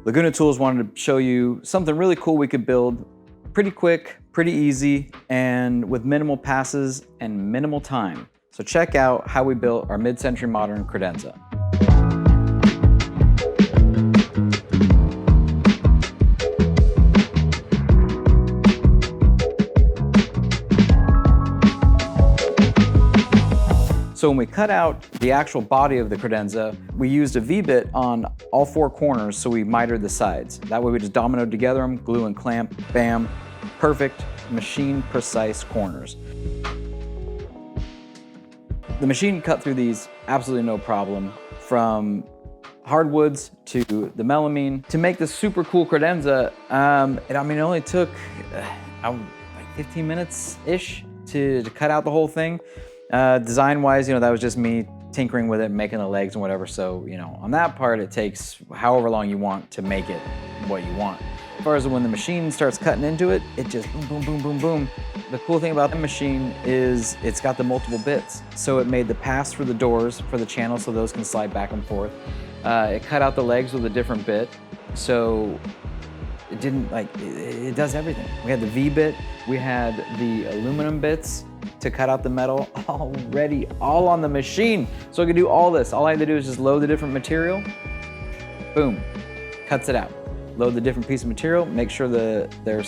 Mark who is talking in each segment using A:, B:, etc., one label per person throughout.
A: Laguna Tools wanted to show you something really cool we could build pretty quick, pretty easy, and with minimal passes and minimal time. So check out how we built our mid-century modern credenza. So when we cut out the actual body of the credenza, we used a V-bit on all four corners, so we mitered the sides. That way we just dominoed together them, glue and clamp, bam, perfect, machine precise corners. The machine cut through these absolutely no problem, from hardwoods to the melamine. To make this super cool credenza, it only took like 15 minutes-ish to cut out the whole thing. Design-wise, that was just me tinkering with it, making the legs and whatever. So, on that part, it takes however long you want to make it what you want. As far as when the machine starts cutting into it, it just boom, boom, boom, boom, boom. The cool thing about the machine is it's got the multiple bits. So it made the pass for the doors, for the channels, so those can slide back and forth. It cut out the legs with a different bit. So it didn't, it does everything. We had the V-bit, we had the aluminum bits to cut out the metal already, all on the machine. So I could do all this. All I had to do is just load the different material, boom, cuts it out. Load the different piece of material, make sure they're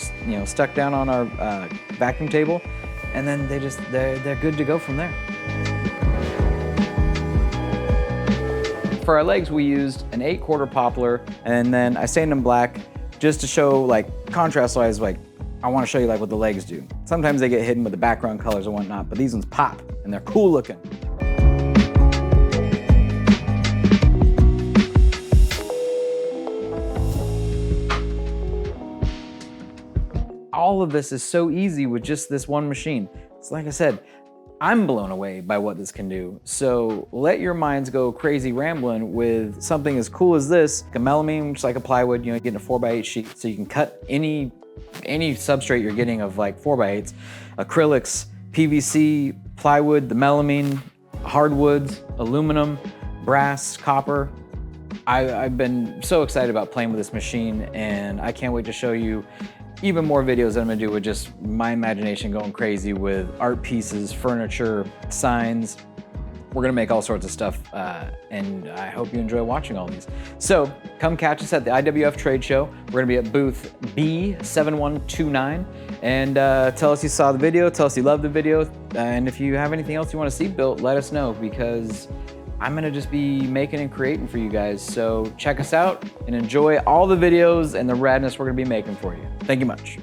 A: stuck down on our vacuum table, and then they're good to go from there. For our legs, we used an 8/4 poplar, and then I stained them black just to show contrast-wise, I want to show you what the legs do. Sometimes they get hidden with the background colors and whatnot, but these ones pop and they're cool looking. All of this is so easy with just this one machine. It's like I said, I'm blown away by what this can do. So let your minds go crazy rambling with something as cool as this. A melamine, which is like a plywood, you get a 4x8 sheet, so you can cut any substrate you're getting of 4x8s, acrylics, PVC, plywood, the melamine, hardwoods, aluminum, brass, copper. I've been so excited about playing with this machine, and I can't wait to show you even more videos that I'm gonna do with just my imagination going crazy with art pieces, furniture, signs. We're gonna make all sorts of stuff, and I hope you enjoy watching all these. So come catch us at the IWF trade show. We're gonna be at booth B7129, and tell us you saw the video, tell us you loved the video, and if you have anything else you wanna see built, let us know, because I'm gonna just be making and creating for you guys. So check us out and enjoy all the videos and the radness we're gonna be making for you. Thank you much.